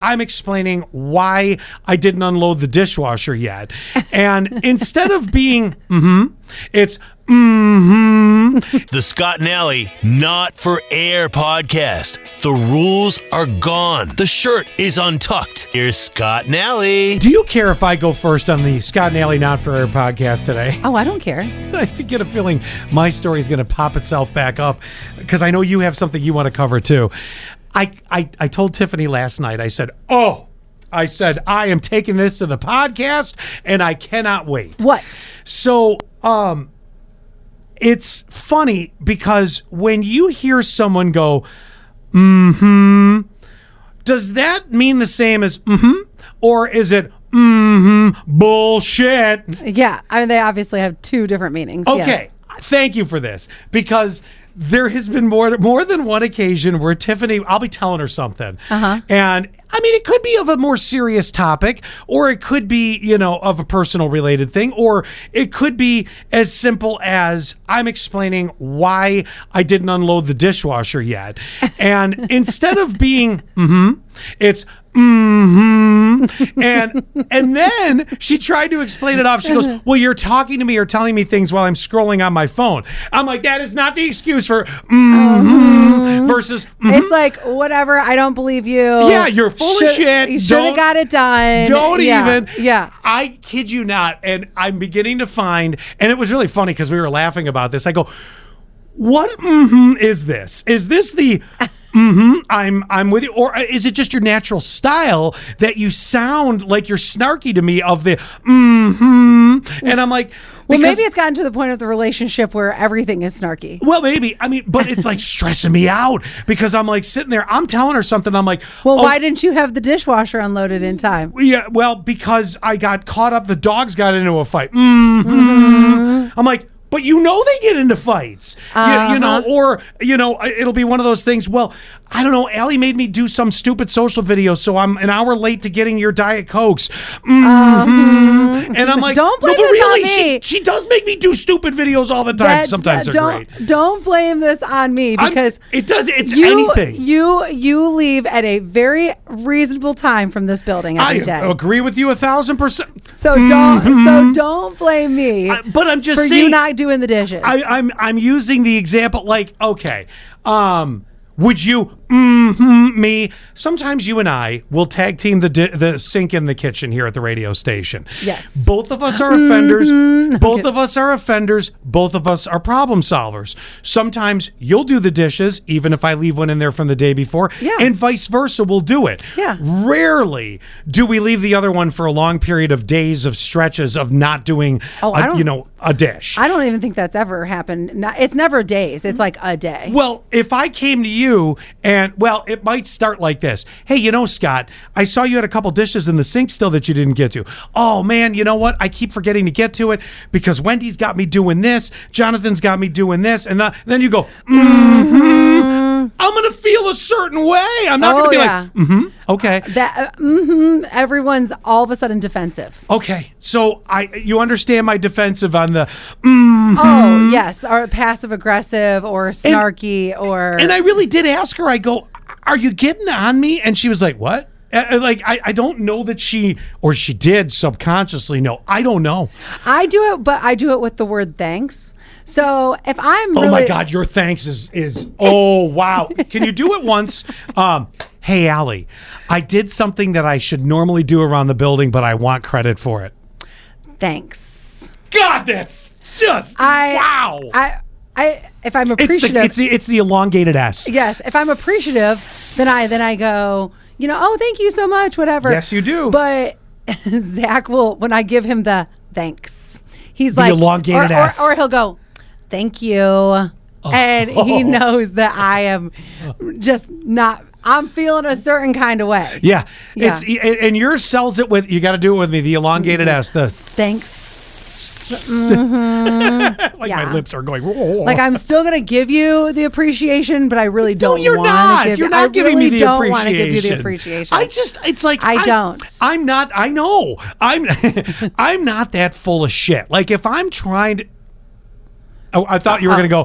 I'm explaining why I didn't unload the dishwasher yet. And instead of being, it's, The Scott and Alley Not For Air podcast. The rules are gone. The shirt is untucked. Here's Scott and Alley. Do you care if I go first on the Scott and Alley Not For Air podcast today? Oh, I don't care. I get a feeling my story is going to pop itself back up because I know you have something you want to cover too. I told Tiffany last night, I said, I am taking this to the podcast and I cannot wait. What? So, it's funny because when you hear someone go, does that mean the same as or is it bullshit? Yeah, I mean, they obviously have two different meanings. Okay, yes. Thank you for this because there has been more than one occasion where Tiffany, I'll be telling her something. And I mean, it could be of a more serious topic, or it could be, of a personal related thing, or it could be as simple as I'm explaining why I didn't unload the dishwasher yet. And instead of being, it's, and then she tried to explain it off. She goes, well, you're talking to me or telling me things while I'm scrolling on my phone. I'm like, that is not the excuse for versus It's like, whatever, I don't believe you. Yeah, you're full of shit. You should have got it done. Don't even. Yeah. I kid you not. And I'm beginning to find, and it was really funny because we were laughing about this. I go, what is this? Is this the I'm with you, or is it just your natural style that you sound like you're snarky to me of the and I'm like, well, maybe it's gotten to the point of the relationship where everything is snarky. Well, maybe. I mean, but it's like stressing me out because I'm like sitting there, I'm telling her something, I'm like, well, why didn't you have the dishwasher unloaded in time? Yeah, well, because I got caught up, the dogs got into a fight. I'm like, but they get into fights, or it'll be one of those things. Well, I don't know. Allie made me do some stupid social video, so I'm an hour late to getting your Diet Cokes. And I'm like, don't blame no, but this really, on me. She does make me do stupid videos all the time. Sometimes they're great. Don't blame this on me because it's anything. You leave at a very reasonable time from this building every day. I agree with you 1,000%. So don't blame me. But I'm just for saying, you not doing the dishes. I'm using the example like, okay, would you me? Sometimes you and I will tag team the sink in the kitchen here at the radio station. Yes. Both of us are offenders. Both of us are offenders. Both of us are problem solvers. Sometimes you'll do the dishes, even if I leave one in there from the day before. Yeah. And vice versa, we'll do it. Yeah. Rarely do we leave the other one for a long period of days of stretches of not doing a dish. I don't even think that's ever happened. It's never days. It's like a day. Well, if I came to you and, it might start like this. Hey, Scott, I saw you had a couple dishes in the sink still that you didn't get to. Oh, man, you know what? I keep forgetting to get to it because Wendy's got me doing this. Jonathan's got me doing this. And then you go, I'm going to feel a certain way. I'm not going to be like, okay. Everyone's all of a sudden defensive. Okay. So you understand my defensive on the Oh, yes. Or passive aggressive or snarky And I really did ask her, I go, are you getting on me? And she was like, what? I don't know that she did subconsciously. No, I don't know. I do it, but I do it with the word thanks. So if I'm oh my God, your thanks is oh wow. Can you do it once? Hey, Allie, I did something that I should normally do around the building, but I want credit for it. Thanks. God, that's just wow. If I'm appreciative, it's the elongated S. Yes, if I'm appreciative, then I go, oh, thank you so much, whatever. Yes, you do. But Zach will, when I give him the thanks, he's the like elongated S, or he'll go, thank you, and he knows that I am just not. I'm feeling a certain kind of way. Yeah. And yours sells it with. You got to do it with me. The elongated S. The thanks. My lips are going. Like I'm still gonna give you the appreciation, but I really don't. No, you're not. You're not giving me the appreciation. Want to give you the appreciation. It's like I don't. I'm not. I know. I'm not that full of shit. Like if I'm trying to. Oh, I thought you were going to go,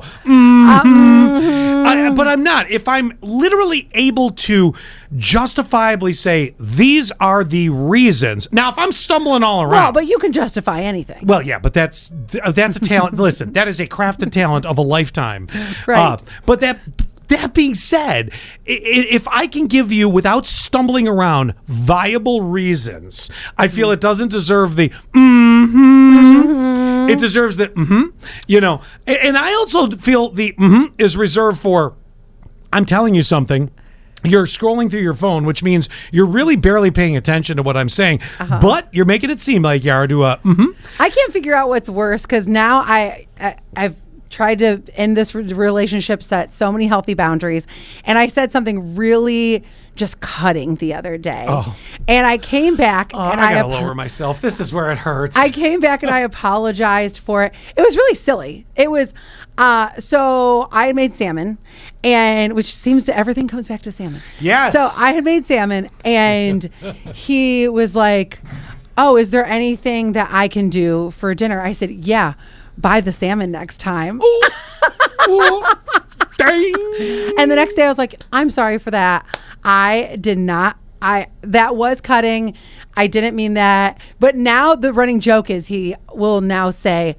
but I'm not. If I'm literally able to justifiably say, these are the reasons. Now, if I'm stumbling all around. Well, but you can justify anything. Well, yeah, but that's a talent. Listen, that is a crafted talent of a lifetime. Right. But that being said, if I can give you, without stumbling around, viable reasons, I feel it doesn't deserve the it deserves the and I also feel the is reserved for, I'm telling you something. You're scrolling through your phone, which means you're really barely paying attention to what I'm saying, but you're making it seem like you are to I can't figure out what's worse, because now I've tried to end this relationship, set so many healthy boundaries, and I said something really just cutting the other day. And I came back and I gotta lower myself. This is where it hurts. I came back and I apologized for it. It was really silly. It was so I had made salmon, and which seems to, everything comes back to salmon. Yes. So I had made salmon, and he was like, "Oh, is there anything that I can do for dinner?" I said, "Yeah, buy the salmon next time." Ooh, dang. And the next day I was like, "I'm sorry for that. I did not. That was cutting. I didn't mean that." But now the running joke is he will now say,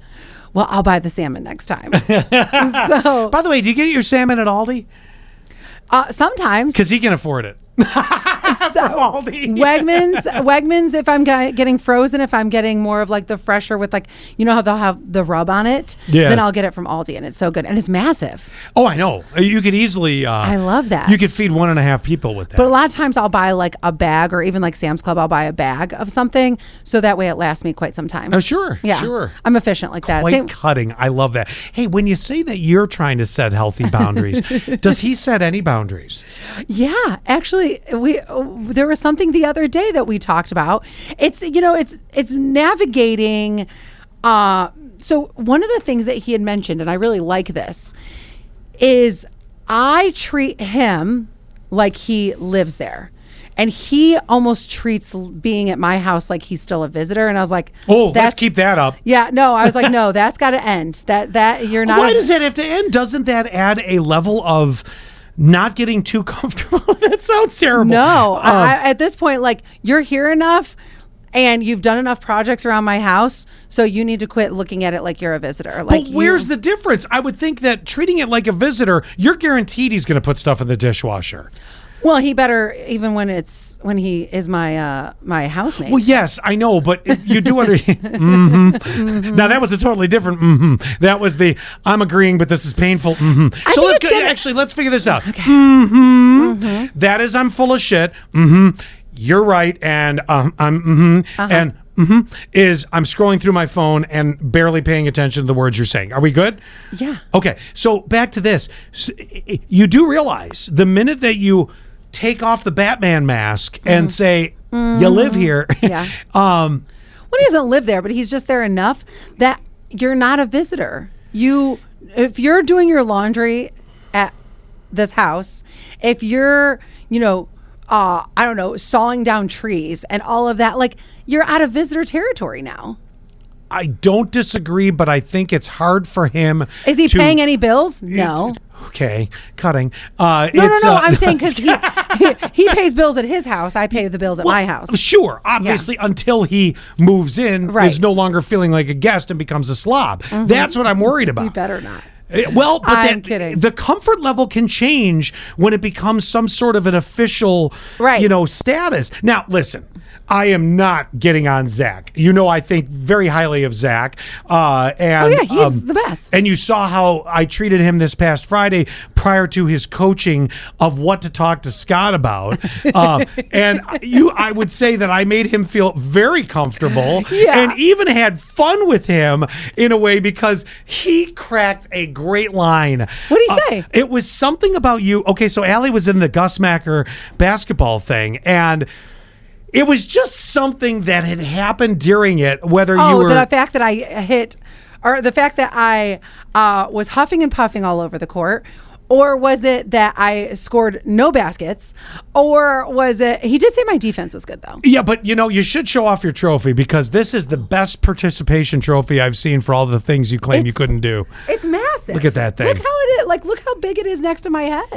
"Well, I'll buy the salmon next time." So, by the way, do you get your salmon at Aldi? Sometimes, because he can afford it. Aldi. Wegmans, if I'm getting frozen, if I'm getting more of like the fresher with, like, you know how they'll have the rub on it, then I'll get it from Aldi, and it's so good, and it's massive. Oh, I know. You could easily I love that. You could feed 1.5 people with that. But a lot of times I'll buy like a bag, or even like Sam's Club, I'll buy a bag of something, so that way it lasts me quite some time. Oh, sure. Yeah, sure. I'm efficient like that. Quite cutting. I love that. Hey, when you say that you're trying to set healthy boundaries, does he set any boundaries? Yeah, actually, there was something the other day that we talked about. It's navigating. So one of the things that he had mentioned, and I really like this, is I treat him like he lives there. And he almost treats being at my house like he's still a visitor. And I was like, "Oh, let's keep that up." Yeah, no, I was like, "No, that's got to end. That you're not." Why does that have to end? Doesn't that add a level of not getting too comfortable? That sounds terrible. No, at this point, like, you're here enough and you've done enough projects around my house, so you need to quit looking at it like you're a visitor. Like, but where's the difference? I would think that treating it like a visitor, you're guaranteed he's going to put stuff in the dishwasher. Well, he better, even when he is my my housemate. Well, yes, I know, but you do Now that was a totally different That was the I'm agreeing, but this is painful. So let's go. Actually, let's figure this out. Okay. That is, I'm full of shit. You're right, and I'm and is I'm scrolling through my phone and barely paying attention to the words you're saying. Are we good? Yeah. Okay. So back to this. You do realize the minute that you take off the Batman mask and say, you live here. Yeah. Well, he doesn't live there, but he's just there enough that you're not a visitor. If you're doing your laundry at this house, if you're, I don't know, sawing down trees and all of that, like, you're out of visitor territory now. I don't disagree, but I think it's hard for him. Is he paying any bills? No. Okay, cutting. No. I'm saying because he pays bills at his house. I pay the bills at my house. Sure, obviously, until he moves in, is no longer feeling like a guest and becomes a slob. That's what I'm worried about. You better not. Well, but I'm kidding. The comfort level can change when it becomes some sort of an official, status. Now, listen, I am not getting on Zach. I think very highly of Zach. And, he's the best. And you saw how I treated him this past Friday prior to his coaching of what to talk to Scott about. And I would say that I made him feel very comfortable and even had fun with him in a way, because he cracked a great line. What did he say? It was something about you. Okay, so Allie was in the Gus Macker basketball thing, and it was just something that had happened during it, whether you were... the fact that I hit, or the fact that I was huffing and puffing all over the court, Or was it that I scored no baskets? Or was it, he did say my defense was good though. Yeah, but you should show off your trophy because this is the best participation trophy I've seen for all the things you claim you couldn't do. It's massive. Look at that thing. Look how it is. Like, look how big it is next to my head.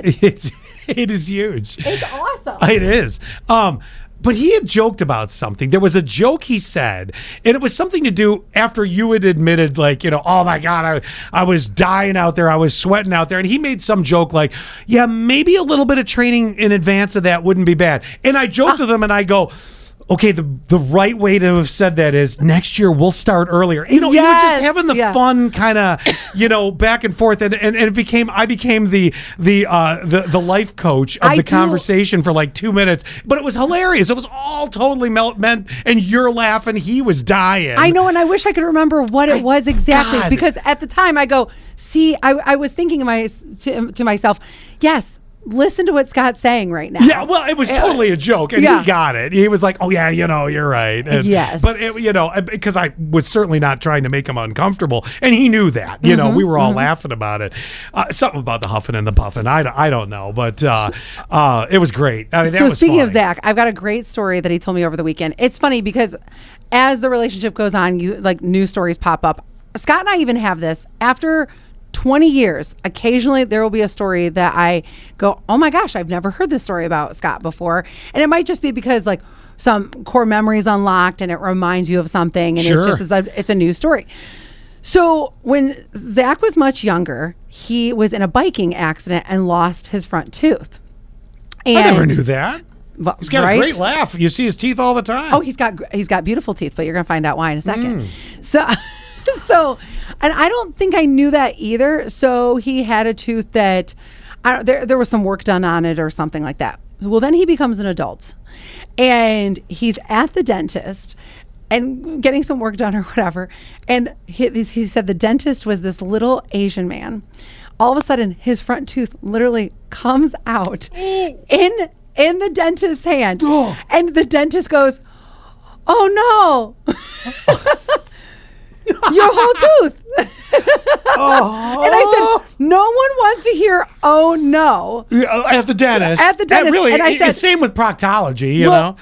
It is huge. It's awesome. It is. But he had joked about something. There was a joke he said, and it was something to do after you had admitted, like, oh my God, I was dying out there. I was sweating out there. And he made some joke like, yeah, maybe a little bit of training in advance of that wouldn't be bad. And I joked with him and I go, okay, the right way to have said that is next year we'll start earlier. You were just having the fun kind of, back and forth, and it became I became the life coach of the conversation for like 2 minutes, but it was hilarious. It was all totally meant, and you're laughing. He was dying. I know, and I wish I could remember what it was exactly because at the time I go, see, I was thinking to myself, yes. Listen to what Scott's saying right now. Yeah, well, it was totally a joke, and he got it. He was like, "Oh yeah, you're right." And, yes, but because I was certainly not trying to make him uncomfortable, and he knew that. We were all laughing about it. Something about the huffing and the puffing. I don't know, but it was great. I mean, so speaking of Zach, I've got a great story that he told me over the weekend. It's funny because as the relationship goes on, new stories pop up. Scott and I even have this after 20 years, occasionally there will be a story that I go, oh my gosh, I've never heard this story about Scott before. And it might just be because like some core memory is unlocked and it reminds you of something. And it's a new story. So when Zach was much younger, he was in a biking accident and lost his front tooth. And I never knew that. He's got a great laugh. You see his teeth all the time. Oh, he's got beautiful teeth, but you're going to find out why in a second. So, and I don't think I knew that either. So he had a tooth that there was some work done on it or something like that. Well, then he becomes an adult and he's at the dentist and getting some work done or whatever. And he said the dentist was this little Asian man. All of a sudden, his front tooth literally comes out in the dentist's hand. And the dentist goes, oh no. Your whole tooth. And I said, no one wants to hear, oh no. At the dentist. Really, and I said, it's same with proctology, you know.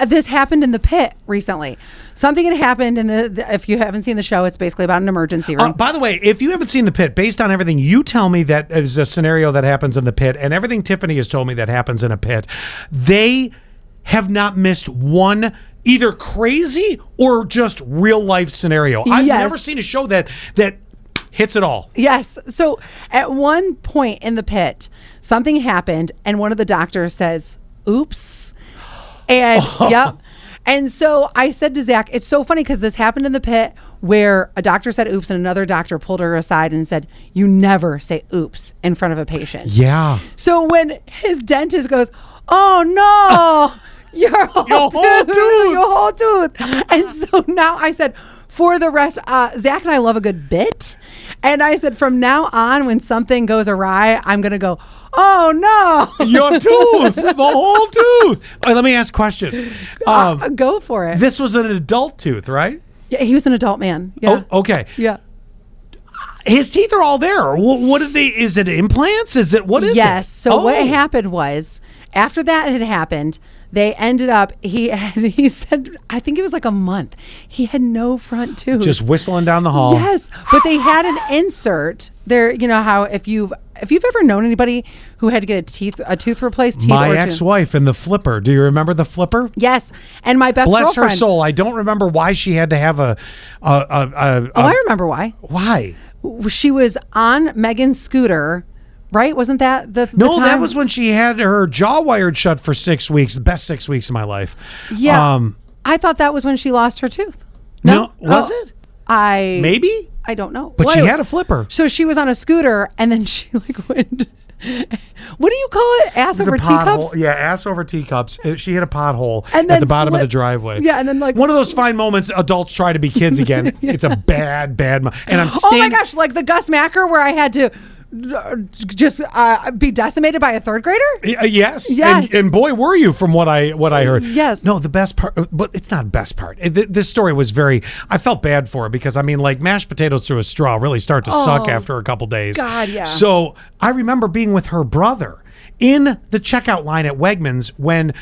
This happened in the pit recently. Something had happened if you haven't seen the show, it's basically about an emergency room. By the way, if you haven't seen the pit, based on everything you tell me that is a scenario that happens in the pit and everything Tiffany has told me that happens in a pit, they have not missed one either crazy or just real life scenario. I've never seen a show that hits it all. Yes. So at one point in the pit, something happened and one of the doctors says, oops. And yep. And so I said to Zach, it's so funny because this happened in the pit where a doctor said oops and another doctor pulled her aside and said, you never say oops in front of a patient. Yeah. So when his dentist goes, oh no. Your whole tooth. And so now I said, for the rest, Zach and I love a good bit. And I said, from now on, when something goes awry, I'm going to go, oh no. Your tooth, the whole tooth. Let me ask questions. Go for it. This was an adult tooth, right? Yeah, he was an adult man. Yeah. Oh, okay. Yeah. His teeth are all there. What are they? Is it implants? What is it? Yes. So what happened was, after that had happened, they ended up, he said, I think it was like a month. He had no front tooth. Just whistling down the hall. Yes. But they had an insert there. You know how if you've ever known anybody who had to get a tooth replaced. My ex-wife in the flipper. Do you remember the flipper? Yes. And my best girlfriend. Bless her soul. I don't remember why she had to have I remember why. Why? She was on Megan's scooter. Right? Wasn't that the No, time? that was when she had her jaw wired shut for 6 weeks. The best 6 weeks of my life. Yeah. I thought that was when she lost her tooth. No, was it? Maybe? I don't know. But she had a flipper. So she was on a scooter and then she went, what do you call it? Ass over teacups? Yeah, ass over teacups. She hit a pothole at the bottom of the driveway. Yeah, and then one of those fine moments adults try to be kids again. It's a bad moment. And I'm oh my gosh, like the Gus Macker where I had to just be decimated by a third grader? Yes. Yes. And boy, were you, from what I heard. Yes. No, the best part, but it's not best part. This story was I felt bad for it because, I mean, like, mashed potatoes through a straw really start to suck after a couple days. God, yeah. So I remember being with her brother in the checkout line at Wegmans when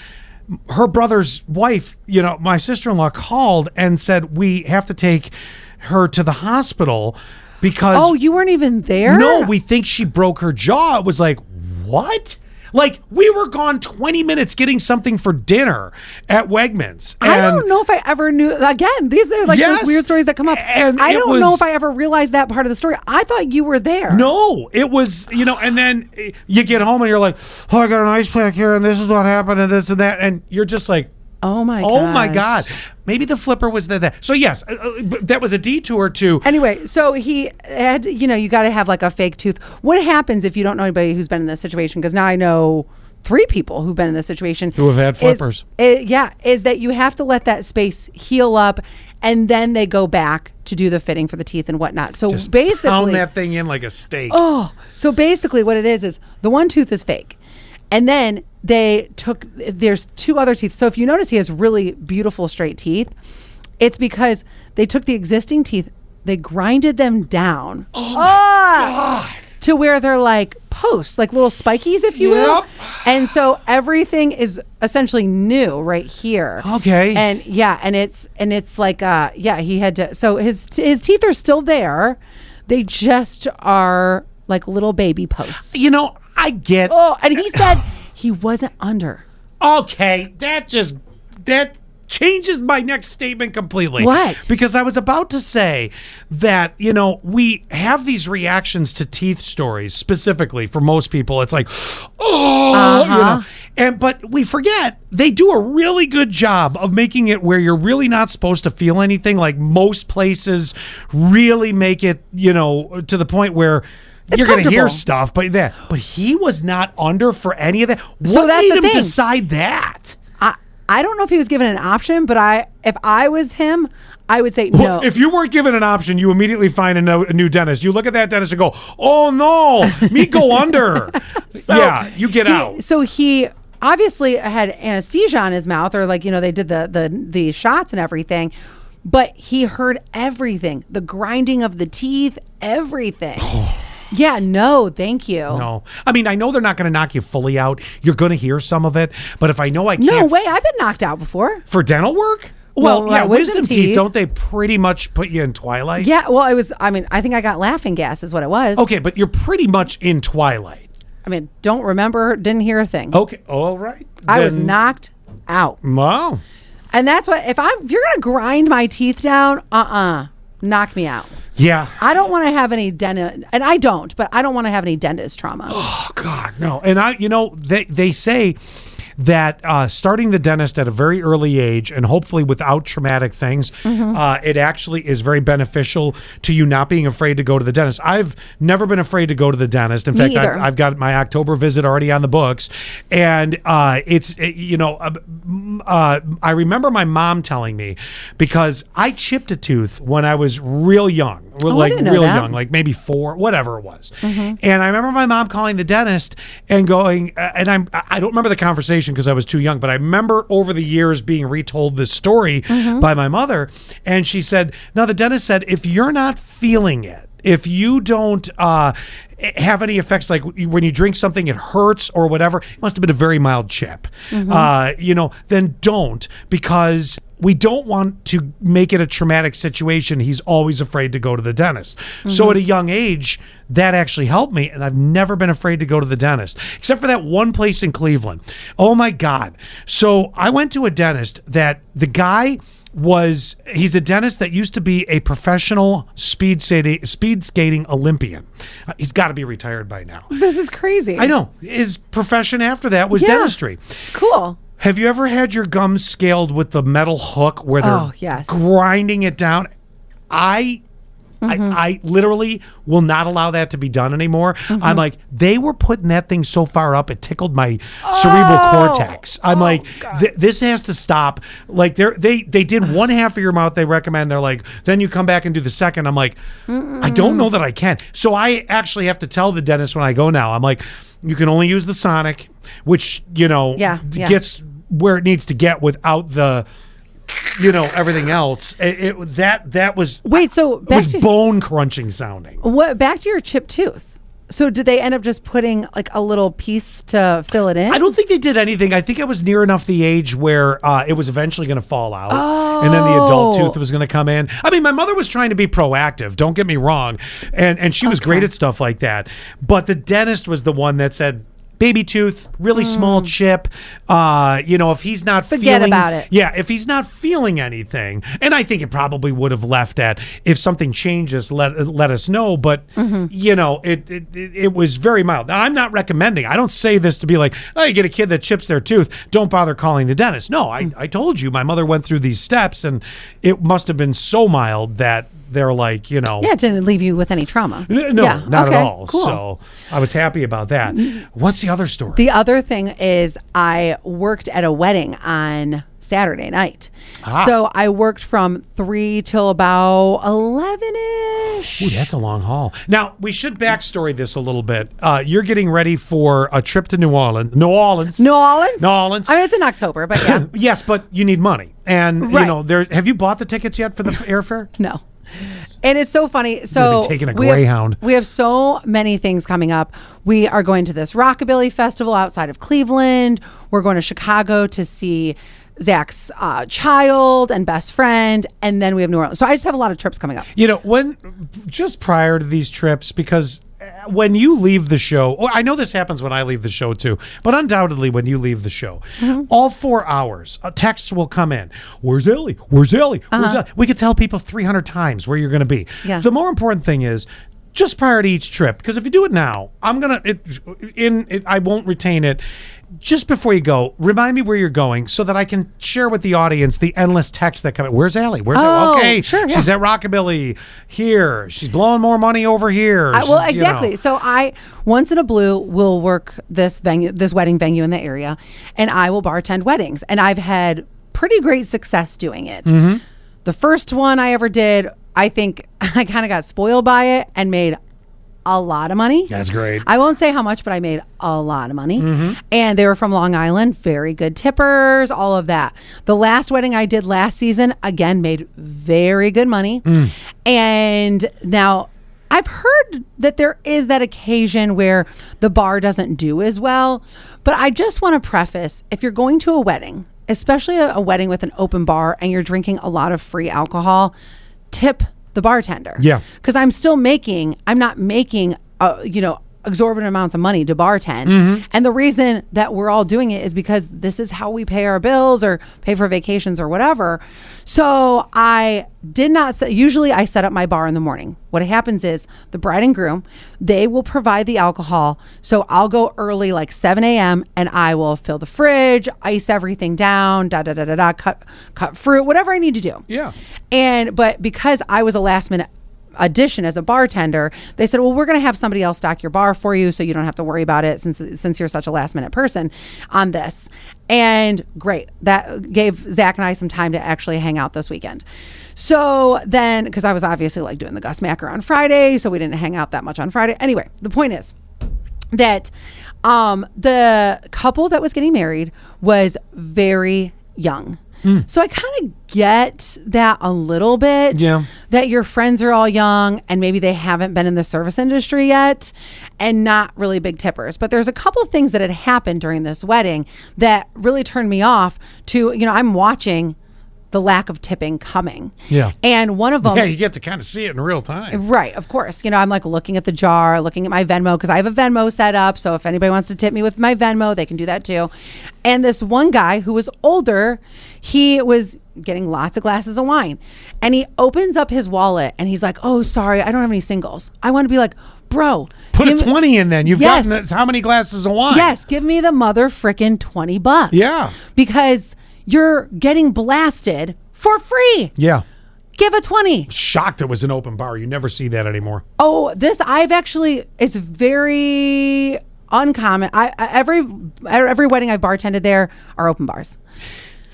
her brother's wife, my sister-in-law, called and said, we have to take her to the hospital because... Oh, you weren't even there? No, we think she broke her jaw. It was like, what? Like, we were gone 20 minutes getting something for dinner at Wegmans. I don't know if I ever knew. Again, these are like those weird stories that come up. And I don't know if I ever realized that part of the story. I thought you were there. No, it was, and then you get home and you're like, oh, I got an ice pack here and this is what happened and this and that. And you're just like, oh my God. Maybe the flipper was there. So yes, that was a detour to... Anyway, so he had, you got to have like a fake tooth. What happens if you don't know anybody who's been in this situation? Because now I know 3 people who've been in this situation. Who have had flippers. Is that you have to let that space heal up and then they go back to do the fitting for the teeth and whatnot. So just basically... pound that thing in like a steak. Oh, so basically what it is the one tooth is fake. And then there's 2 other teeth. So if you notice he has really beautiful straight teeth, it's because they took the existing teeth, they grinded them down. Oh my God. To where they're like posts, like little spikies, if you will. And so everything is essentially new right here. Okay. And it's like, he had to, so his teeth are still there. They just are like little baby posts. I get... Oh, and he said he wasn't under. Okay, that changes my next statement completely. What? Because I was about to say that, we have these reactions to teeth stories specifically for most people. It's like, but we forget they do a really good job of making it where you're really not supposed to feel anything. Like most places really make it, to the point where you're going to hear stuff, but he was not under for any of that. What made him decide that? I don't know if he was given an option, but if I was him, I would say no. If you weren't given an option, you immediately find a new dentist. You look at that dentist and go, oh no, me go under. You get out. So he obviously had anesthesia on his mouth, or they did the shots and everything. But he heard everything, the grinding of the teeth, everything. Yeah, no, thank you. No. I mean, I know they're not going to knock you fully out. You're going to hear some of it. But if I know I can't... No way, I've been knocked out before. For dental work? Well, yeah, wisdom teeth, don't they pretty much put you in twilight? Yeah, well, I think I got laughing gas is what it was. Okay, but you're pretty much in twilight. I mean, don't remember, didn't hear a thing. Okay, all right. I was knocked out. Wow. And that's what, if you're going to grind my teeth down, knock me out. Yeah. I don't want to have any dentist, and I don't, but I don't want to have any dentist trauma. Oh, God, no. And they say that starting the dentist at a very early age and hopefully without traumatic things, it actually is very beneficial to you not being afraid to go to the dentist. I've never been afraid to go to the dentist. In fact, I've got my October visit already on the books. And I remember my mom telling me, because I chipped a tooth when I was real young. Young, like maybe 4, whatever it was. And I remember my mom calling the dentist and going, and I don't remember the conversation because I was too young, but I remember over the years being retold this story by my mother. And she said, no, the dentist said, if you're not feeling it, if you don't have any effects, like when you drink something, it hurts or whatever, it must have been a very mild chip, then don't, because we don't want to make it a traumatic situation. He's always afraid to go to the dentist. So at a young age, that actually helped me, and I've never been afraid to go to the dentist, except for that one place in Cleveland. Oh my God. So I went to a dentist that the guy he's a dentist that used to be a professional speed skating Olympian. He's got to be retired by now. This is crazy. I know. His profession after that was dentistry. Cool. Have you ever had your gums scaled with the metal hook where they're grinding it down? I I literally will not allow that to be done anymore. I'm like, they were putting that thing so far up, it tickled my cerebral cortex. I'm like, this has to stop. Like they did one half of your mouth, they recommend. They're like, then you come back and do the second. I'm like, I don't know that I can. So I actually have to tell the dentist when I go now, I'm like, you can only use the Sonic, which, gets where it needs to get without the, everything else. That was so it was bone crunching sounding. What back to your chipped tooth? So did they end up just putting like a little piece to fill it in? I don't think they did anything. I think I was near enough the age where it was eventually going to fall out, and then the adult tooth was going to come in. I mean, my mother was trying to be proactive. Don't get me wrong, and she was great at stuff like that. But the dentist was the one that said, baby tooth, really small chip. If he's not forget about it. Yeah, if he's not feeling anything, and I think it probably would have left at if something changes, let us know. But it was very mild. Now, I'm not recommending. I don't say this to be like, oh, you get a kid that chips their tooth, don't bother calling the dentist. No, I told you my mother went through these steps, and it must have been so mild that they're like, Yeah, it didn't leave you with any trauma. No, not at all. Cool. So I was happy about that. What's the other story? The other thing is I worked at a wedding on Saturday night. So I worked from 3 till about 11-ish. Ooh, that's a long haul. Now, we should backstory this a little bit. You're getting ready for a trip to New Orleans. New Orleans? I mean, it's in October, but yeah. Yes, but you need money. And, have you bought the tickets yet for the airfare? No. And it's so funny. So be taking a Greyhound. We have so many things coming up. We are going to this Rockabilly festival outside of Cleveland. We're going to Chicago to see Zach's child and best friend, and then we have New Orleans. So I just have a lot of trips coming up. When just prior to these trips, because when you leave the show, I know this happens when I leave the show too, but undoubtedly when you leave the show, all 4 hours, texts will come in. Where's Ellie? Where's Ellie? Where's Ellie? We could tell people 300 times where you're going to be. Yeah. The more important thing is just prior to each trip, because if you do it now, I won't retain it. Just before you go, remind me where you're going so that I can share with the audience the endless texts that come in. Where's Allie? Where's Allie? Okay, sure, she's at Rockabilly here. She's blowing more money over here. Exactly. So I, once in a blue, will work this wedding venue in the area, and I will bartend weddings. And I've had pretty great success doing it. The first one I ever did, I think I kind of got spoiled by it and made a lot of money. That's great. I won't say how much, but I made a lot of money. And they were from Long Island, very good tippers, all of that. The last wedding I did last season, again, made very good money. And now I've heard that there is that occasion where the bar doesn't do as well. But I just want to preface, if you're going to a wedding, especially a wedding with an open bar and you're drinking a lot of free alcohol, tip the bartender. Yeah. Because I'm not making, exorbitant amounts of money to bartend. And the reason that we're all doing it is because this is how we pay our bills or pay for vacations or whatever. So I did not usually I set up my bar in the morning. What happens is the bride and groom, they will provide the alcohol. So I'll go early, like 7 a.m. and I will fill the fridge, ice everything down, cut fruit, whatever I need to do. Yeah. But because I was a last minute addition as a bartender, they said, well, we're going to have somebody else stock your bar for you so you don't have to worry about it since you're such a last minute person on this. And great. That gave Zach and I some time to actually hang out this weekend. So then, because I was obviously like doing the Gus Macker on Friday, so we didn't hang out that much on Friday. Anyway, the point is that the couple that was getting married was very young. So I kind of get that a little bit, that your friends are all young and maybe they haven't been in the service industry yet and not really big tippers. But there's a couple of things that had happened during this wedding that really turned me off to, I'm watching the lack of tipping coming. Yeah. And one of them. Yeah, you get to kind of see it in real time. Right, of course. I'm like looking at the jar, looking at my Venmo, because I have a Venmo set up. So if anybody wants to tip me with my Venmo, they can do that too. And this one guy who was older, he was getting lots of glasses of wine. And he opens up his wallet and he's like, oh, sorry, I don't have any singles. I want to be like, bro. Put a 20 in then. You've gotten how many glasses of wine? Yes, give me the mother frickin' $20. Yeah. Because you're getting blasted for free. Yeah. give a 20. Shocked it was an open bar. You never see that anymore. Oh, it's very uncommon. Every wedding I've bartended there are open bars.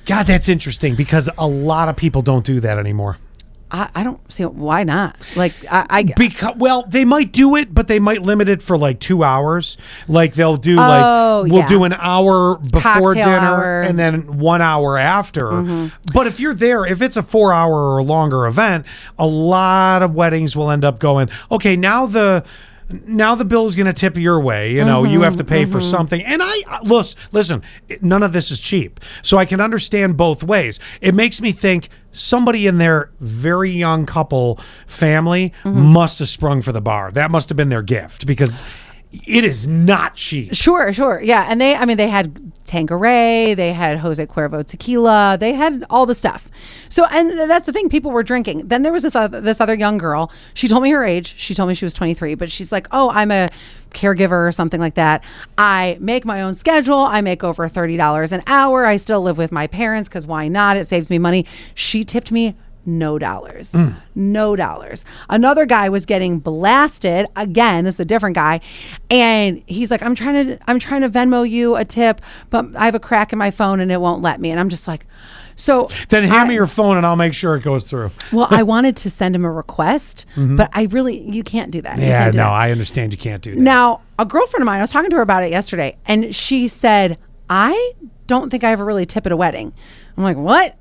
God, that's interesting because a lot of people don't do that anymore. I don't see why not. Like Because they might do it, but they might limit it for like 2 hours. Like they'll do we'll do an hour before Cocktail dinner hour. and then 1 hour after. But if you're there, if it's a 4 hour or longer event, a lot of weddings will end up going, okay, now the bill is going to tip your way. You know, you have to pay for something. And listen, none of this is cheap. So I can understand both ways. It makes me think somebody in their very young couple family must have sprung for the bar. That must have been their gift because it is not cheap. Sure. Yeah. And they had Tanqueray, they had Jose Cuervo tequila, they had all the stuff. So, and that's the thing, people were drinking. Then there was this other young girl. She told me her age. She told me she was 23, but she's like, oh, I'm a caregiver or something like that. I make my own schedule. I make over $30 an hour. I still live with my parents because why not? It saves me money. She tipped me no dollars. No dollars. Another guy was getting blasted. Again, this is a different guy. And he's like, I'm trying to Venmo you a tip, but I have a crack in my phone and it won't let me. And I'm just like, so then hand me your phone and I'll make sure it goes through. Well, I wanted to send him a request, but you can't do that. Yeah, no, I understand you can't do that. Now, a girlfriend of mine, I was talking to her about it yesterday, and she said, I don't think I ever really tip at a wedding. I'm like, what?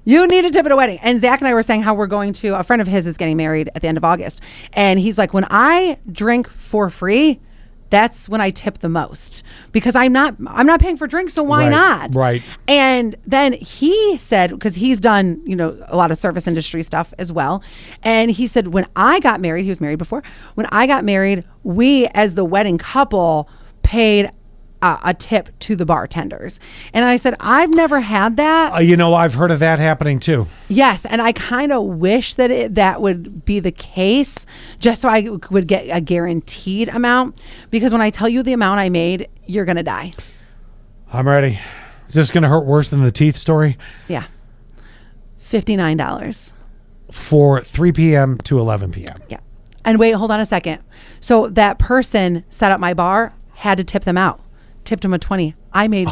You need a tip at a wedding. And Zach and I were saying how we're going to, a friend of his is getting married at the end of August. And he's like, when I drink for free, that's when I tip the most because I'm not paying for drinks. So why not? Right. And then he said, because he's done, a lot of service industry stuff as well. And he said, when I got married, he was married before. When I got married, we as the wedding couple paid a tip to the bartenders. And I said, I've never had that. I've heard of that happening too. Yes. And I kind of wish that would be the case just so I would get a guaranteed amount. Because when I tell you the amount I made, you're going to die. I'm ready. Is this going to hurt worse than the teeth story? Yeah. $59. For 3 p.m. to 11 p.m. Yeah. And wait, hold on a second. So that person set up my bar, had to tip them out. Tipped him a 20. I made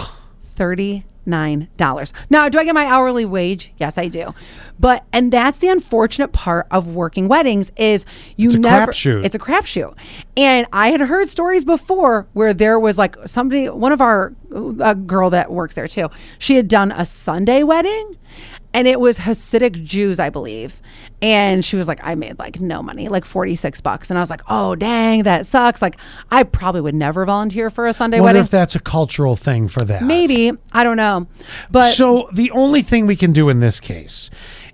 $39. Now, do I get my hourly wage? Yes, I do. And that's the unfortunate part of working weddings is it's a crapshoot. It's a crapshoot. And I had heard stories before where there was like a girl that works there too. She had done a Sunday wedding and it was Hasidic Jews, I believe. And she was like, I made like no money, like $46. And I was like, oh, dang, that sucks. Like, I probably would never volunteer for a Sunday wedding. What if that's a cultural thing for that? Maybe. I don't know. But so the only thing we can do in this case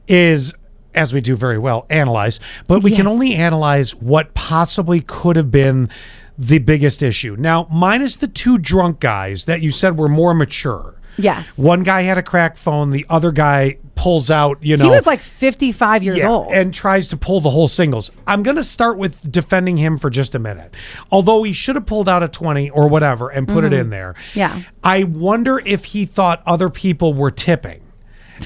is, as we do very well, analyze. But we can only analyze what possibly could have been the biggest issue. Now, minus the two drunk guys that you said were more mature. Yes. One guy had a cracked phone. The other guy pulls out, He was like 55 years old. And tries to pull the whole singles. I'm going to start with defending him for just a minute. Although he should have pulled out a 20 or whatever and put it in there. Yeah. I wonder if he thought other people were tipping.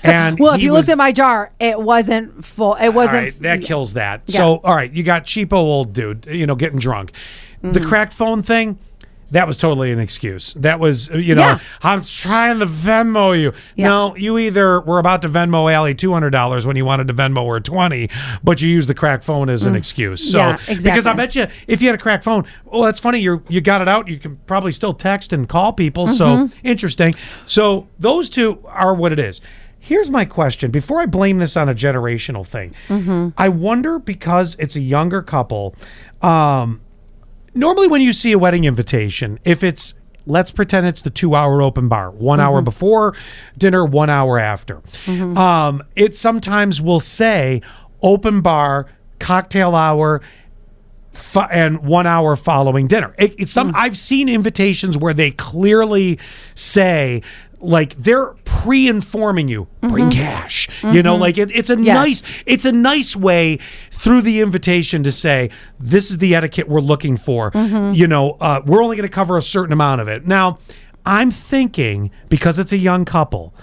And well, if you looked at my jar, it wasn't full. It wasn't. All right, that kills that. Yeah. So, all right, you got cheapo old dude, getting drunk. The cracked phone thing, that was totally an excuse. That was, I'm trying to Venmo you. Yeah. No, you either were about to Venmo Allie $200 when you wanted to Venmo her 20, but you used the cracked phone as an excuse. So, yeah, exactly. Because I bet you, if you had a cracked phone, that's funny. You got it out. You can probably still text and call people. So interesting. So those two are what it is. Here's my question. Before I blame this on a generational thing, I wonder, because it's a younger couple, normally when you see a wedding invitation, if it's, let's pretend it's the 2-hour open bar, 1 hour before dinner, 1 hour after. It sometimes will say open bar, cocktail hour, and 1 hour following dinner. I've seen invitations where they clearly say, like, they're pre-informing you, bring cash. Like it's a nice way through the invitation to say, this is the etiquette we're looking for. We're only going to cover a certain amount of it. Now, I'm thinking, because it's a young couple,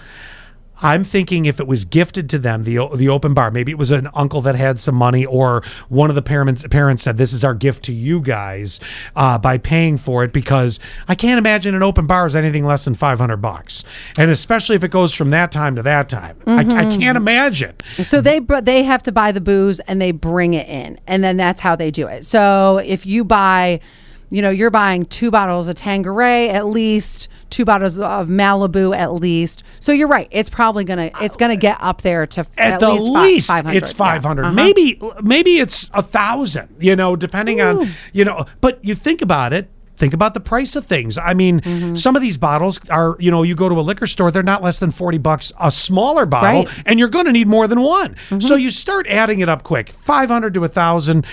I'm thinking if it was gifted to them, the open bar, maybe it was an uncle that had some money, or one of the parents said, this is our gift to you guys by paying for it, because I can't imagine an open bar is anything less than $500. And especially if it goes from that time to that time. I can't imagine. So they have to buy the booze and they bring it in, and then that's how they do it. So if you buy, you're buying 2 bottles of Tanqueray at least, 2 bottles of Malibu at least. So you're right. It's probably gonna get up there to at least 500. It's 500. Yeah. Maybe it's 1,000. Depending on But you think about it. Think about the price of things. I mean, some of these bottles are, you go to a liquor store, they're not less than $40 a smaller bottle, and you're going to need more than one. So you start adding it up quick, 500 to 1,000,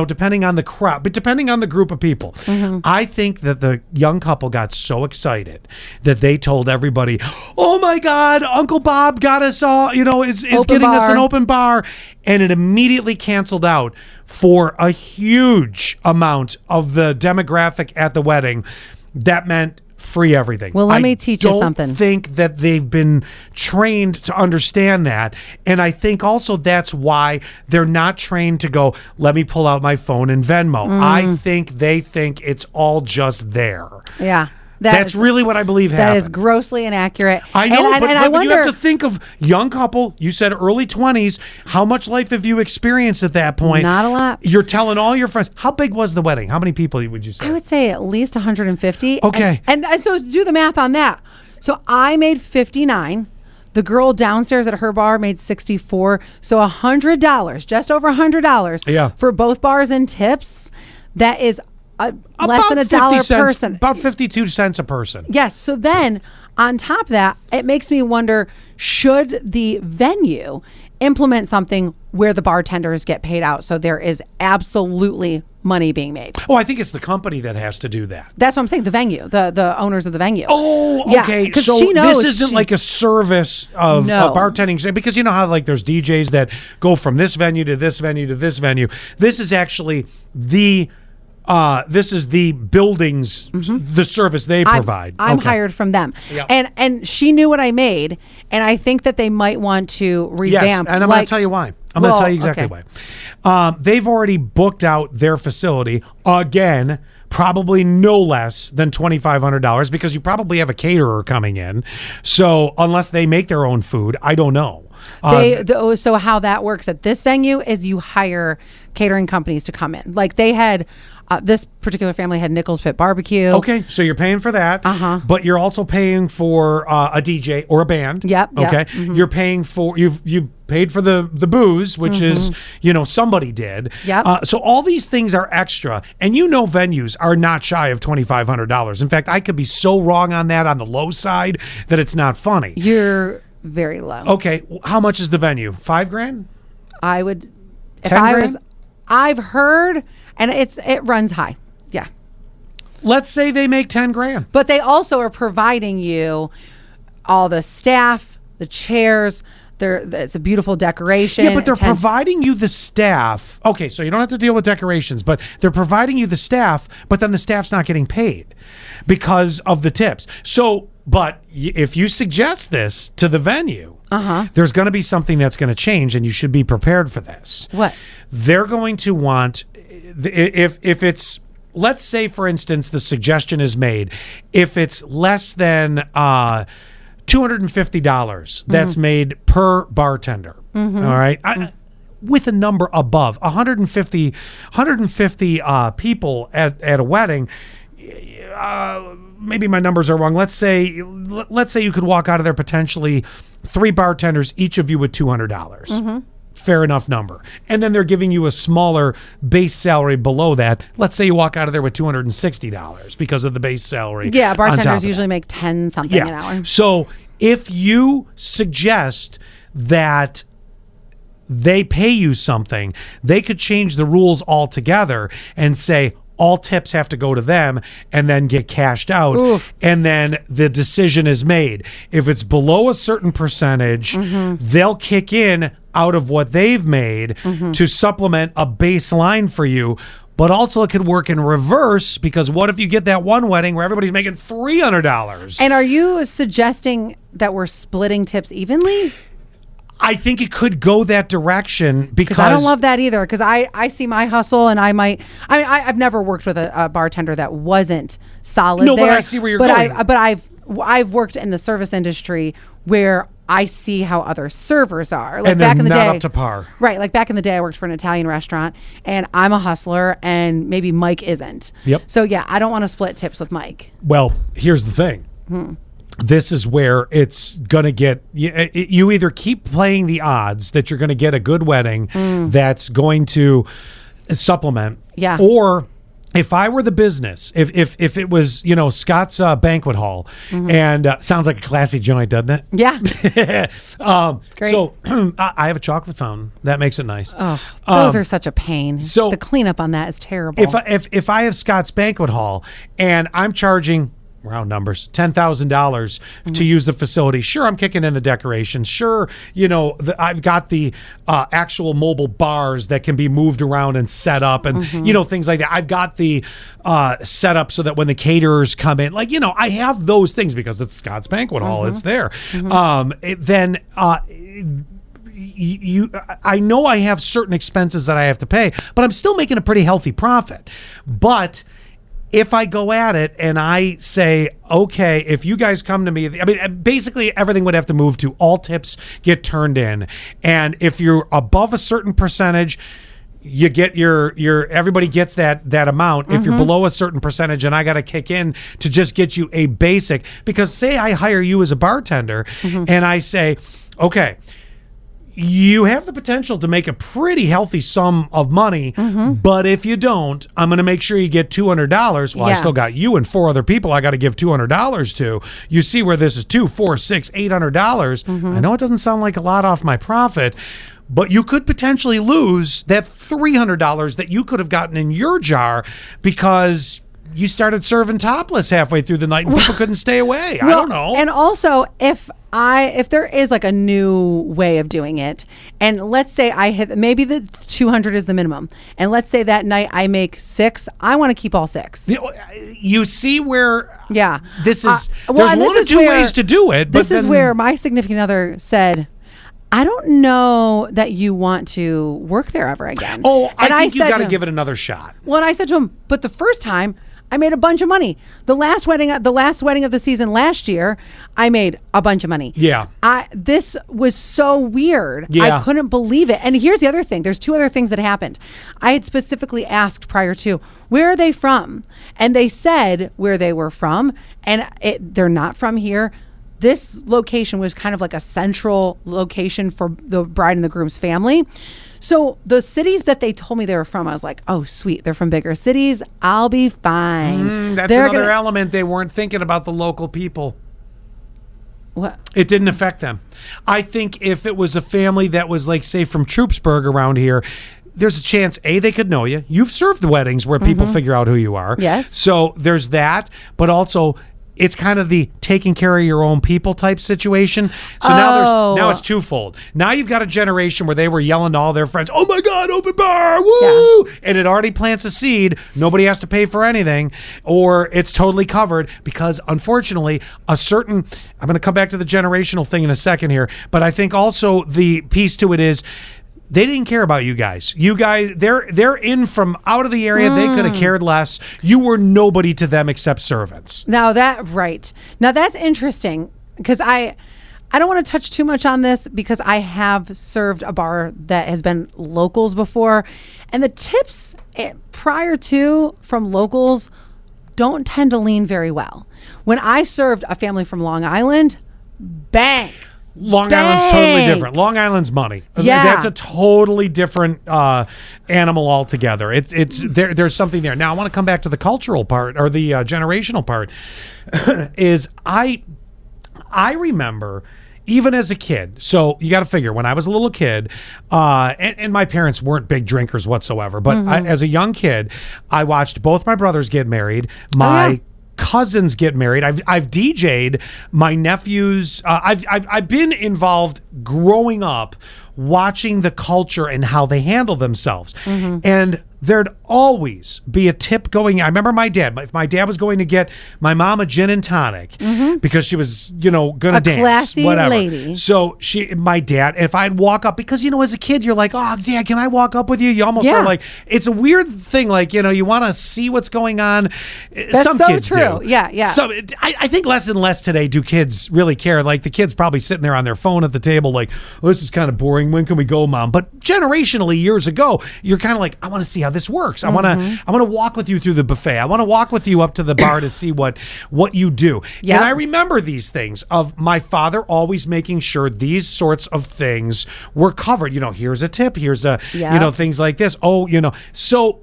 depending on the crowd, but depending on the group of people. I think that the young couple got so excited that they told everybody, "Oh my God, Uncle Bob got us all, is getting us an open bar," and it immediately canceled out for a huge amount of the demographic at the wedding. That meant free everything. Well, let me teach you something. I don't think that they've been trained to understand that. And I think also that's why they're not trained to go, let me pull out my phone and Venmo. I think they think it's all just there. Yeah. That's really what I believe happened. That is grossly inaccurate. I know, but I wonder, you have to think of young couple. You said early 20s. How much life have you experienced at that point? Not a lot. You're telling all your friends. How big was the wedding? How many people would you say? I would say at least 150. Okay. And so do the math on that. So I made 59. The girl downstairs at her bar made 64. So $100, just over $100 for both bars and tips. That is less than $1 a person. About 52 cents a person. Yes. So then on top of that, it makes me wonder, should the venue implement something where the bartenders get paid out so there is absolutely money being made? Oh, I think it's the company that has to do that. That's what I'm saying. The venue, the owners of the venue. Oh, okay. Yeah, so this isn't like a service of bartending, because you know how like there's DJs that go from this venue to this venue to this venue. This is actually the buildings, the service they provide. I'm hired from them. Yep. And she knew what I made, and I think that they might want to revamp. Yes, and I'm going to tell you why. I'm going to tell you exactly why. They've already booked out their facility again, probably no less than $2,500, because you probably have a caterer coming in. So unless they make their own food, I don't know. So how that works at this venue is you hire catering companies to come in. Like they had, this particular family had Nichols Pit Barbecue. Okay, so you're paying for that, but you're also paying for a DJ or a band. Yep. Okay, you're paying for you've paid for the booze, which is somebody did. Yep. So all these things are extra, and venues are not shy of $2,500. In fact, I could be so wrong on that on the low side that it's not funny. You're very low. Okay, how much is the venue? $5,000? I would. If 10 I grand? was, I've heard, and it runs high. Yeah. Let's say they make 10 grand. But they also are providing you all the staff, the chairs. It's a beautiful decoration. Yeah, but they're providing you the staff. Okay, so you don't have to deal with decorations, but they're providing you the staff, but then the staff's not getting paid because of the tips. So, but if you suggest this to the venue, there's going to be something that's going to change, and you should be prepared for this. What? They're going to want, if it's, let's say, for instance, the suggestion is made, if it's less than $250 that's made per bartender, all right? With a number above 150 people at a wedding, maybe my numbers are wrong. Let's say you could walk out of there potentially 3 bartenders, each of you with $200. Fair enough number. And then they're giving you a smaller base salary below that. Let's say you walk out of there with $260 because of the base salary. Yeah, bartenders usually make 10 something an hour. So if you suggest that they pay you something, they could change the rules altogether and say all tips have to go to them and then get cashed out. Oof. And then the decision is made. If it's below a certain percentage, they'll kick in out of what they've made to supplement a baseline for you. But also it could work in reverse, because what if you get that one wedding where everybody's making $300? And are you suggesting that we're splitting tips evenly? I think it could go that direction, because I don't love that either, because I see my hustle, and I've never worked with a bartender that wasn't solid. No, there, but I see where you're going. I've worked in the service industry where I see how other servers are. Like and back in the not day, up to par. Right. Like back in the day, I worked for an Italian restaurant, and I'm a hustler, and maybe Mike isn't. Yep. So yeah, I don't want to split tips with Mike. Well, here's the thing. This is where it's going to get, you either keep playing the odds that you're going to get a good wedding that's going to supplement. Yeah. Or if I were the business, if it was, Scott's banquet hall, and sounds like a classy joint, doesn't it? Yeah. Great. So I have a chocolate fountain. That makes it nice. Oh, those are such a pain. so the cleanup on that is terrible. If I have Scott's banquet hall and I'm charging, round numbers, $10,000 to use the facility, sure, I'm kicking in the decorations. Sure, I've got the actual mobile bars that can be moved around and set up, and things like that. I've got the setup so that when the caterers come in, I have those things because it's Scott's banquet hall. It's there. I know I have certain expenses that I have to pay, but I'm still making a pretty healthy profit. But if I go at it and I say, okay, if you guys come to me, basically everything would have to move to all tips get turned in. And if you're above a certain percentage, you get your everybody gets that amount. If you're below a certain percentage, and I got to kick in to just get you a basic, because say I hire you as a bartender and I say, okay, you have the potential to make a pretty healthy sum of money, but if you don't, I'm going to make sure you get $200. Well, I still got you and 4 other people I got to give $200 to. You see where this is $200, $400, $600, $800. I know it doesn't sound like a lot off my profit, but you could potentially lose that $300 that you could have gotten in your jar because you started serving topless halfway through the night and people couldn't stay away. I don't know. And also, if there is like a new way of doing it, and let's say I hit, maybe the 200 is the minimum, and let's say that night I make 6, I want to keep all 6. You see where this is, there's one or two ways to do it. This is where my significant other said, I don't know that you want to work there ever again. Oh, I think you got to give it another shot. Well, and I said to him, but the first time I made a bunch of money. The last wedding of the season last year, I made a bunch of money. Yeah. This was so weird. Yeah. I couldn't believe it. And here's the other thing. There's 2 other things that happened. I had specifically asked prior to, where are they from? And they said where they were from. And they're not from here. This location was kind of like a central location for the bride and the groom's family. So the cities that they told me they were from, I was like, oh, sweet. They're from bigger cities. I'll be fine. That's another element. They weren't thinking about the local people. What? It didn't affect them. I think if it was a family that was like, say, from Troopsburg around here, there's a chance, A, they could know you. You've served weddings where people figure out who you are. Yes. So there's that. But also, it's kind of the taking care of your own people type situation. So now it's twofold. Now you've got a generation where they were yelling to all their friends, oh my God, open bar, woo! Yeah. And it already plants a seed. Nobody has to pay for anything, or it's totally covered because unfortunately I'm going to come back to the generational thing in a second here, but I think also the piece to it is they didn't care about you guys. You guys, they're in from out of the area. They could have cared less. You were nobody to them except servants. Now that's interesting because I don't want to touch too much on this because I have served a bar that has been locals before, and the tips prior to from locals don't tend to lean very well. When I served a family from Long Island, bang. Long Island's totally different. Long Island's money. Yeah. That's a totally different animal altogether. There's something there. Now I want to come back to the cultural part or the generational part. Is I remember even as a kid. So you got to figure when I was a little kid, and my parents weren't big drinkers whatsoever. But as a young kid, I watched both my brothers get married. My cousins get married. I've DJ'd my nephews. I've been involved growing up watching the culture and how they handle themselves. Mm-hmm. And there'd always be a tip going. I remember my dad. If my dad was going to get my mom a gin and tonic because she was, going to dance, classy whatever. lady. So my dad, if I'd walk up, because, as a kid, you're like, oh, Dad, can I walk up with you? You almost are like, it's a weird thing. Like, you want to see what's going on. That's Some so kids true. do. Yeah, yeah. So I think less and less today do kids really care. Like the kids probably sitting there on their phone at the table like, oh, this is kind of boring. When can we go, Mom? But generationally, years ago, you're kind of like, I want to see how this works. I want to walk with you through the buffet. I want to walk with you up to the bar to see what you do. Yep. And I remember these things of my father always making sure these sorts of things were covered. Here's a tip. Here's a, things like this. Oh, so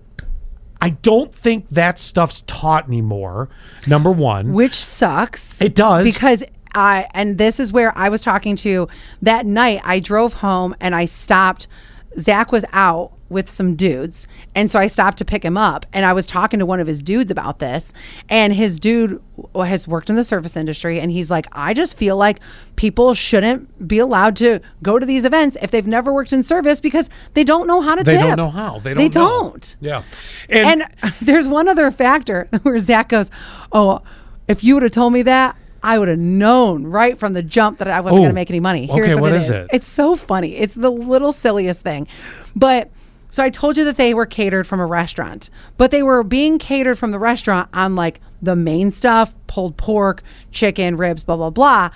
I don't think that stuff's taught anymore, number one. Which sucks. It does. Because and this is where I was talking to that night. I drove home and I stopped. Zach was out with some dudes. And so I stopped to pick him up. And I was talking to one of his dudes about this. And his dude has worked in the service industry. And he's like, I just feel like people shouldn't be allowed to go to these events if they've never worked in service because they don't know how to tip. They don't know how. They don't. Yeah. And there's one other factor where Zach goes, oh, if you would have told me that, I would have known right from the jump that I wasn't going to make any money. Here's what it is. It's so funny. It's the little silliest thing. But so I told you that they were catered from a restaurant, but they were being catered from the restaurant on like the main stuff, pulled pork, chicken, ribs, blah, blah, blah.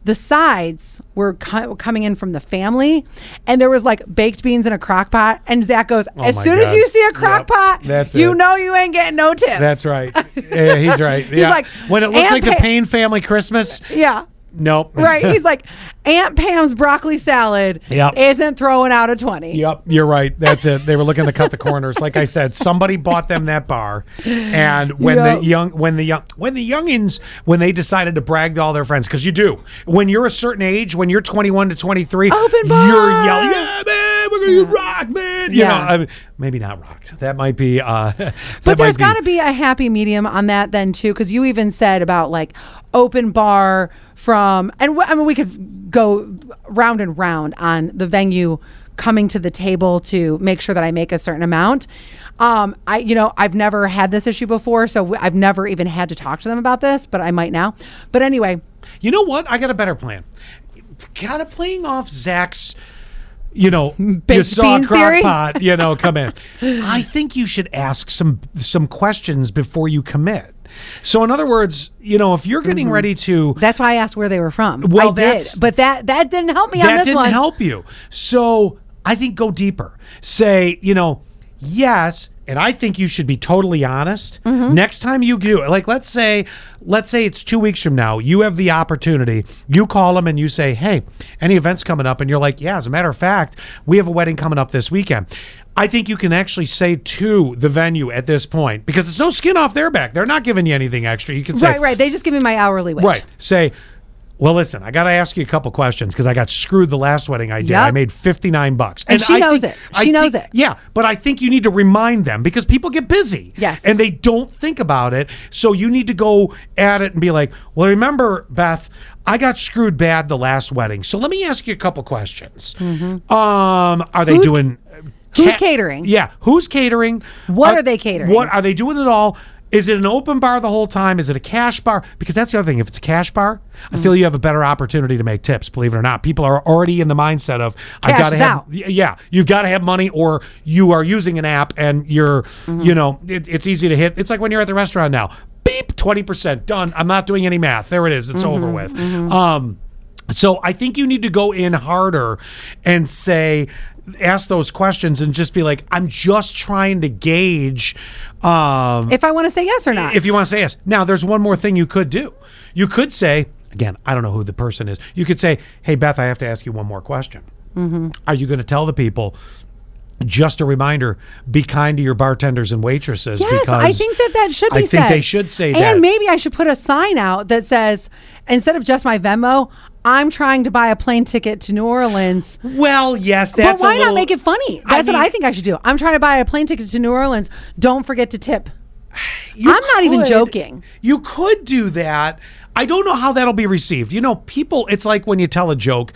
The sides were coming in from the family, and there was like baked beans in a crock pot. And Zach goes, as soon as you see a crock pot, you know you ain't getting no tips. That's right. Yeah, he's right. He's like, when it looks like the Payne family Christmas. Yeah. Nope. Right. He's like, Aunt Pam's broccoli salad isn't throwing out a 20. Yep. You're right. That's it. They were looking to cut the corners. Like I said, somebody bought them that bar. And when the youngins, when they decided to brag to all their friends, because you do, when you're a certain age, when you're 21 to 23, open bar. You're yelling, yeah, man, we're going to rock, man. You know, maybe not rocked. That might be. But there's got to be a happy medium on that then too, because you even said about like open bar from, and I mean, we could go round and round on the venue coming to the table to make sure that I make a certain amount. I've never had this issue before, so I've never even had to talk to them about this, but I might now. But anyway. You know what? I got a better plan. Kind of playing off Zach's, you saw a crock pot, come in. I think you should ask some questions before you commit. So in other words, if you're getting ready to... That's why I asked where they were from. Well, I did. But that didn't help me on this one. That didn't help you. So I think go deeper. Say, yes, and I think you should be totally honest. Next time you do it, like let's say it's 2 weeks from now, you have the opportunity, you call them and you say, hey, any events coming up? And you're like, yeah, as a matter of fact, we have a wedding coming up this weekend. I think you can actually say to the venue at this point, because it's no skin off their back. They're not giving you anything extra. You can say, right. They just give me my hourly wage. Right. Say, well, listen, I got to ask you a couple questions because I got screwed the last wedding I did. Yep. I made $59. And she knows it. She knows it. Yeah, but I think you need to remind them because people get busy. Yes. And they don't think about it. So you need to go at it and be like, well, remember, Beth, I got screwed bad the last wedding. So let me ask you a couple questions. Are they doing... Who's catering? Yeah. Who's catering? What are they catering? What are they doing it all? Is it an open bar the whole time? Is it a cash bar? Because that's the other thing. If it's a cash bar, I feel you have a better opportunity to make tips, believe it or not. People are already in the mindset of, I got to have, you've got to have money or you are using an app and you're, it's easy to hit. It's like when you're at the restaurant now, beep, 20% done. I'm not doing any math. There it is. It's over with. So I think you need to go in harder and ask those questions and just be like, I'm just trying to gauge if I want to say yes or not. If you want to say yes. Now, there's one more thing you could do. You could say, again, I don't know who the person is. You could say, hey, Beth, I have to ask you one more question. Are you going to tell the people, just a reminder, be kind to your bartenders and waitresses? Yes, because I think that should be said. I think they should say that. And maybe I should put a sign out that says, instead of just my Venmo, I'm trying to buy a plane ticket to New Orleans. Well, yes, that's but why not make it funny? That's what I think I should do. I'm trying to buy a plane ticket to New Orleans. Don't forget to tip. Not even joking. You could do that. I don't know how that'll be received. People, it's like when you tell a joke,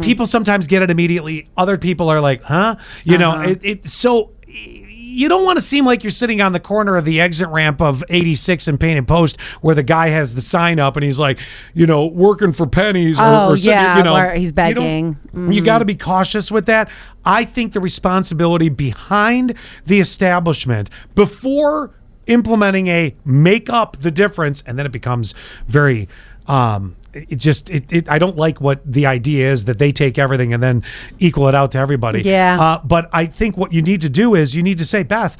people sometimes get it immediately. Other people are like, huh? You know, so you don't want to seem like you're sitting on the corner of the exit ramp of 86 and Painted Post where the guy has the sign up and he's like, you know, working for pennies. Yeah, you know, or he's begging. You got to be cautious with that. I think the responsibility behind the establishment before implementing a make up the difference, and then it becomes very I don't like what the idea is that they take everything and then equal it out to everybody. Yeah. But I think what you need to do is you need to say, Beth,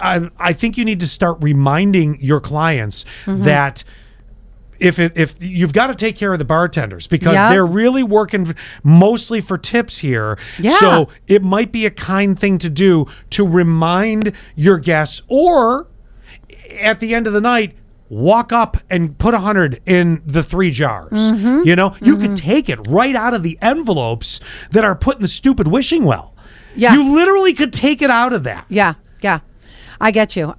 I think you need to start reminding your clients that if you've got to take care of the bartenders because they're really working mostly for tips here. Yeah. So it might be a kind thing to do to remind your guests, or at the end of the night, walk up and put 100 in the 3 jars. You know, you could take it right out of the envelopes that are put in the stupid wishing well. Yeah. You literally could take it out of that. Yeah. I get you.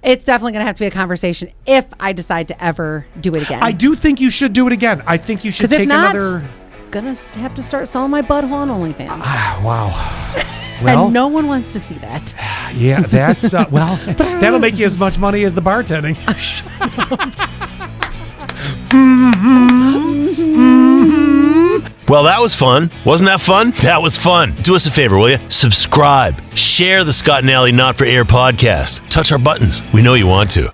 It's definitely going to have to be a conversation if I decide to ever do it again. I do think you should do it again. I think you should take another. Gonna have to start selling my butthole on OnlyFans. Wow. Well, and no one wants to see that. Yeah, that's well. That'll make you as much money as the bartending. Well, that was fun. Wasn't that fun? That was fun. Do us a favor, will you? Subscribe. Share the Scott and Alley Not for Air podcast. Touch our buttons. We know you want to.